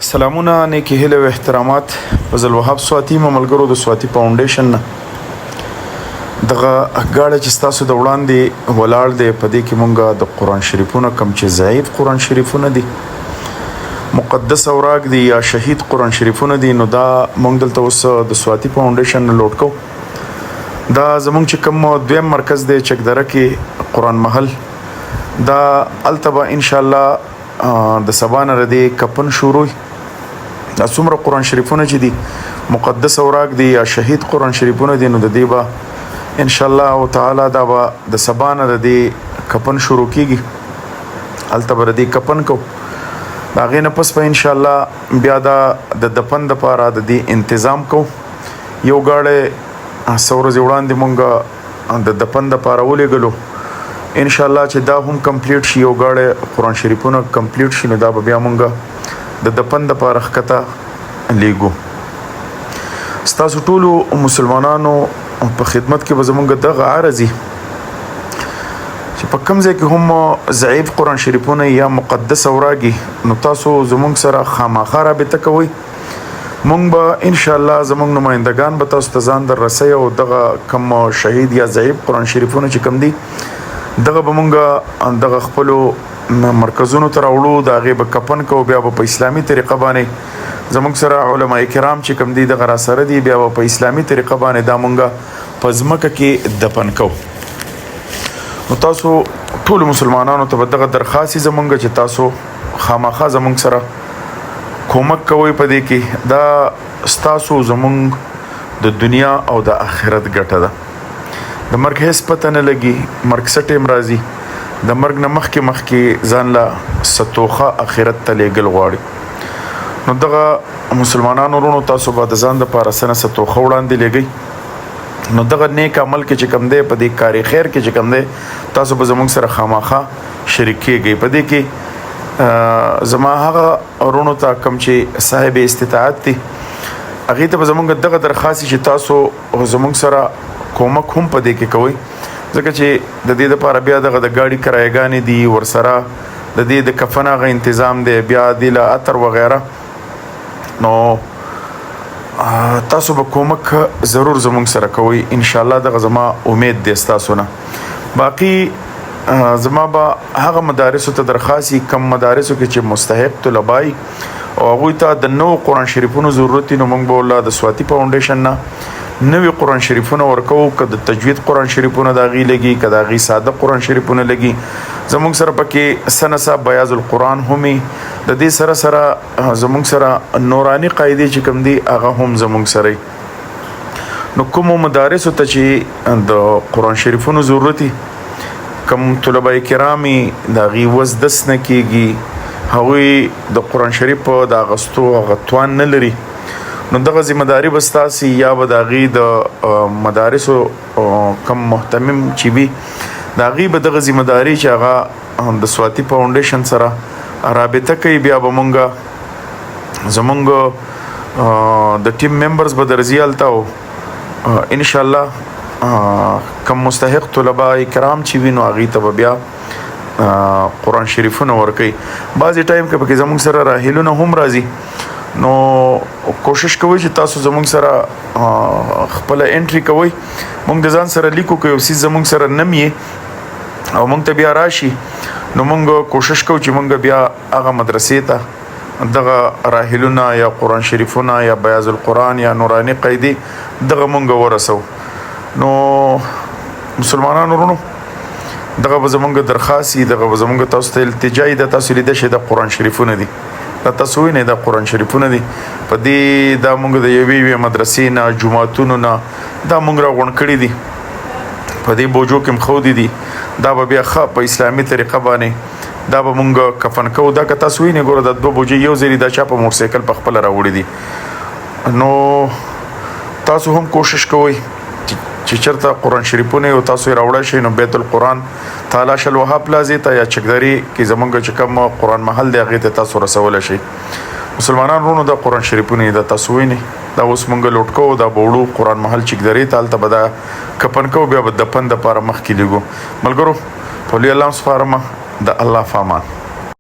سلامونه نیکی هیله او احترامات فضل وهاب سواتی ملګرو د سواتی فاونډیشن نه دغه غاړه چې تاسو د وړاندې ولاړ دی په دې کې مونږه د قرآن شریفونه کم چې ضعیف قرآن شریفونه دي مقدس اوراق دي یا شهید قرآن شریفونه دي نو دا مونږ دلته اوس د سواتی فاونډیشن نه لوټ کوو دا زمونږ چې کوم دویم مرکز دی چکدره کې قرآن محل دا التبا ان شاء الله د سبا نه ردی کپن شروع دا څومره قرآن شریفونه چې دي مقدس اوراق دي یا شهید قرآن شریفونه دي نو د دې به ان شاء الله تعالی دا به د سبا نه ردی کپن شروع کیږي التبا ردی کپن کو دا غي نه پس په ان شاء الله بیا دا د دفن د پاره د دې تنظیم کو یو غاړه سورز وړاندې مونږه د دفن د پاره ولېګلو ان شاء الله چې دا هم کمپلیټ شي یو غاړه قرآن شریفونه کمپلیټ شي نو دا به بیا مونږه د دفن د پاره ښکته لیږو ستاسو ټولو مسلمانانو په خدمت کې به زمونږ دغه عرضي چې په کوم ځای کې هم ضعیف قرآن شریفونه یا مقدس اوراقي نو تاسو زمونږ سره خامخا رابطه کوئ مونږ به ان شاء الله زمونږ نمایندگان به تاسو ته ځان در رسوي او دغه کم شهید یا ضعیف قرآن شریفونه چې کم دي دغه به مونږ دغه خپلو مرکزونو ته راوړو د هغې به کپن کوو بیا به په اسلامي طریقه باندې زموږ سره علما کرام چې کوم دي دغه راسره دي بیا به په اسلامي طریقه باندې دا مونږه په ځمکه کې دفن کوو نو تاسو ټولو مسلمانانو ته به دغه درخواست زمونږ چې تاسو خامخا زمونږ سره کومک کوئ په دې کې دا ستاسو زمونږ د دنیا او د آخرت ګټه ده د مرګ هیڅ پته نه لګي مرګ څه ټیم راځي د مرګ نه مخکې ځان له ستوخه آخرت ته لیږل غواړي نو دغه مسلمانانو ورونو تاسو به د ځان دپاره څه نه ستوخه وړاندې لیږئ نو دغه نیک عمل کې چې کوم دی په دې کاري خیر کې چې کوم دی تاسو به زموږ سره خامخا شریک کیږئ په دې کې زما هغه ورونو ته کوم چې صاحب استطاعت دي هغې ته به زموږ دغه درخواست چې تاسو زموږ سره کومک هم په دې کې کوئ ځکه چې د دې دپاره بیا دغه د ګاډي کرایهګانې دي ورسره د دې د کفن هغه تنظیم دی بیا دې له عطر وغیره نو تاسو به کومک ضرور زموږ سره کوئ ان شاء الله دغه زما امید دی ستاسو نه باقي زما به هغه مدارسو ته درخواست کم مدارسو کې چې مستحق طلبای او هغوی ته د نوو قرآن شریفونو ضرورت نو موږ به والله د سواتی فاونډیشن نه نوی قرآن شریفونه ورکوو که د تجوید قرآن شریفونه د هغې لګي که د هغې ساده قرآن شریفونه لګي زموږ سره پکې سنسا بیاض القرآن همي د دې سره سره زموږ سره نورانی قاعدې چې کوم دي هغه هم زموږ سره نو کومو مدارسو ته چې د قرآن شریفونو ضرورت کم طلبه کرامي د هغې وزدس نه کېږي هغوی د قرآن شریف په د اغوستو هغه توان نه لري نو دغه ذمہداري به ستاسې یا به د هغې د مدارسو کم محتمم چې وي د هغې به دغه ذمہداري چې هغه د سواتی فاونډیشن سره رابطه کوي بیا به مونږ زمونږ د ټیم ممبرز به درځي هلته او ان شاء الله کم مستحق طلبه کرام چې وي نو هغې ته به بیا قرآن شریفونه ورکوي بعضې ټایم کې پکې زمونږ سره راهیلونه هم راځي نو کوشش کوئ چې تاسو زموږ سره خپله انټري کوئ موږ د ځان سره لیکو که یو څیز زموږ سره نم یې او موږ ته بیا راشي نو موږ کوشش کوو چې موږ بیا هغه مدرسې ته دغه راهیلونه یا قرآن شریفونه یا بیاض القرآن یا نورانی قاعدې دغه موږ ورسو نو مسلمانانو ورونو دغه به زموږ درخواست وي دغه به زموږ تاسو ته التجا وي دا تاسو لیده شئ د قرآن شریفونه دي دا تاسو وینئ دا قرآن شریفونه دي په دې دا موږ د یوې مدرسې نه جوماتونو نه دا موږ راغونډ کړي دي په دې بوجو کې مښودي دي دا به بیا ښه په اسلامي طریقه باندې دا به موږ کفن کوو دا که تاسو وینئ ګوره دا دوه بوجې یو ځای دي دا چا په موټرسایکل په خپله راوړي دي نو تاسو هم کوشش کوئ چې چېرته قرآن شریفونه او تاسو یې راوړی شئ نو بیت القرآن تعالی شل وهاب پلازې ته یا چکدرې کې زمونږ چې کوم قرآن محل دی هغې ته تاسو رسولی شئ مسلمانان ورونو دا قرآن شریفونه دا تاسو وینئ دا اوس مونږ لوټ کوو دا به وړو قرآن محل چکدرې ته هلته به دا کپن کوو بیا به دفن دپاره مخکې لیږو ملګرو په لوی الله سپارمه د الله په امان